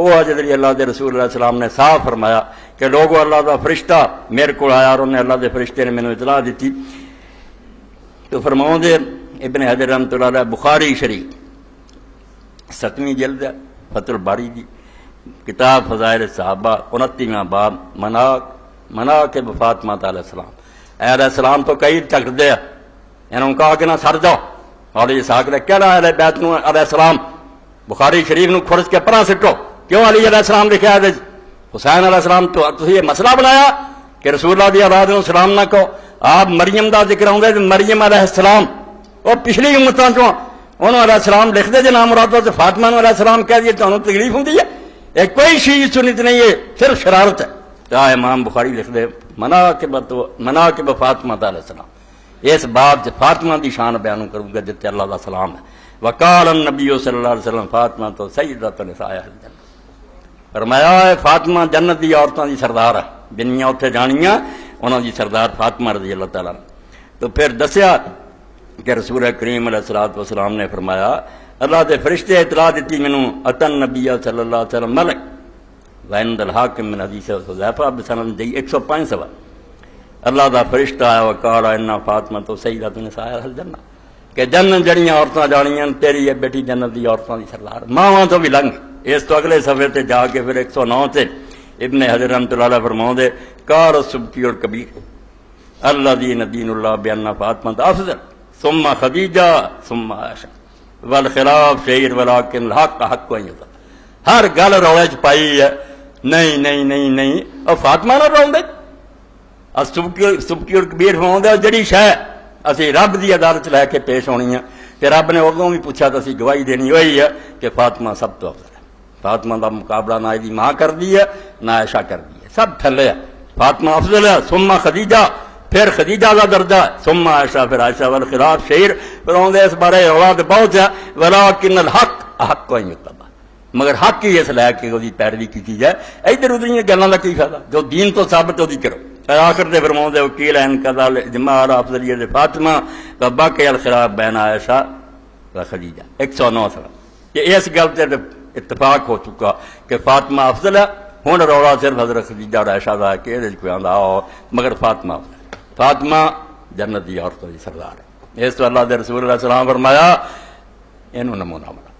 وہ حضرت اللہ دے رسول اللہ السلام نے صاف فرمایا کہ لوگوں اللہ دا فرشتہ میرے کو آیا اور انہیں اللہ دے فرشتے نے مینوں اطلاع دیتی. تو فرماؤں دے ابن حجر رحمۃ اللہ علیہ بخاری شریف 7ویں جلد ہے فتح الباری دی کتاب فضائل صحابہ 29واں باب مناقب فاطمہ علیہ السلام. علیہ السلام تو کئی ٹکر دیا انہوں نے کہا کہ نہ سر جاؤ اور یہ ساکھ نے کہہ رہا ہے بیت نو علیہ السلام بخاری شریف نو کھرچ کے پرا سٹو کیوں علی علیہ السلام لکھا ہے حسین علیہ السلام تو یہ مسئلہ بنایا کہ رسول اللہ دی اولاد نو سلام نہ کہو. آپ مریم دا ذکر آؤں مریم علیہ السلام وہ پچھلی امتوں چوں انہوں علیہ السلام لکھ دے جی نام مراد سے فاطمہ علیہ السلام کہہ دیے تو انہوں تکلیف ہوں ہے کوئی چیز سنت نہیں ہے صرف شرارت ہے. امام بخاری لکھ دے مناقب فاطمہ علیہ السلام اس باب سے فاطمہ دی شان بیان کروں گا جتے اللہ کا سلام ہے. وقال النبی صلی اللہ علیہ وسلم فاطمہ تو سیدۃ نساء الجنہ فرمایا ہے فاطمہ جنت دی عورتوں دی سردار ہے جنیاں اتنے جانیاں انہوں دی سردار فاطمہ رضی اللہ تعالیٰ. تو پھر دسیا کہ رسول کریم علیہ الصلوۃ والسلام نے فرمایا اللہ دے فرشتے اطلاع دیتی مینوں اتن نبی صلی اللہ علیہ وسلم ملک وعند الحاکم من حدیث حذیفہ بسند 105 سوا اللہ دا فرشتہ آیا وقال ان فاطمہ تو سیدۃ نساء الجنہ کہ جنت جڑیاں عورتاں جانیاں تیری ہے بیٹی جنت دی عورتاں دی سردار ماواں تو بھی لنگ. اس تو اگلے صفحے تے جا کے پھر 109 تے ابن حجر رحمۃ اللہ علیہ فرماؤں دے کار السبکی الکبیر الذین دین اللہ بان فاطمہ افضل ثم خدیجہ ثم عائشہ والخلاف شعیر ولکن الحق حق کو ہر گل روڑے چ پائی ہے نہیں نہیں نہیں نہیں اور فاطمہ نہ روندے سبکی الکبیر فرماؤں دے جڑی شے اسی رب دی عدالت لے کے پیش ہونی ہے کہ رب نے اردوں بھی پوچھا تو اسی گواہی دینی ہوئی ہے کہ فاطمہ سب تو افضل ہے. فاطمہ دا مقابلہ نہ دی ماں کر دی ہے نہ عائشہ کر دی ہے سب تھلے ہے. فاطمہ افضل ہے ثم خدیجہ پھر خدیجہ کا درجہ ثم عائشہ پھر عائشہ والخلاف شعیر فرماؤں دے اس بارے اولاد بہت ہے ولکن الحق حق کو یتبع مگر حق ہی اس لے کے وہ پیروی کی جائے. ادھر ادھر گلوں کا کی فائدہ جو دین تو ثابت وہ کرو. آخر دے فرماؤں دے وکیل ان قضا اجماع افضلیت فاطمہ و باقی الخلاف بین عائشہ و خدیجہ 109 سال. یہ اس گل سے اتفاق ہو چکا کہ فاطمہ افضل ہے. ہوں روڑا صرف حضرت خدیجہ اور عائشہ کا کہ کوئی آدھا مگر فاطمہ افضل فاطمہ جنت دی عورتوں کی سردار ہے. اس تو اللہ دے رسول اللہ السلام فرمایا انہوں نمونہ بنا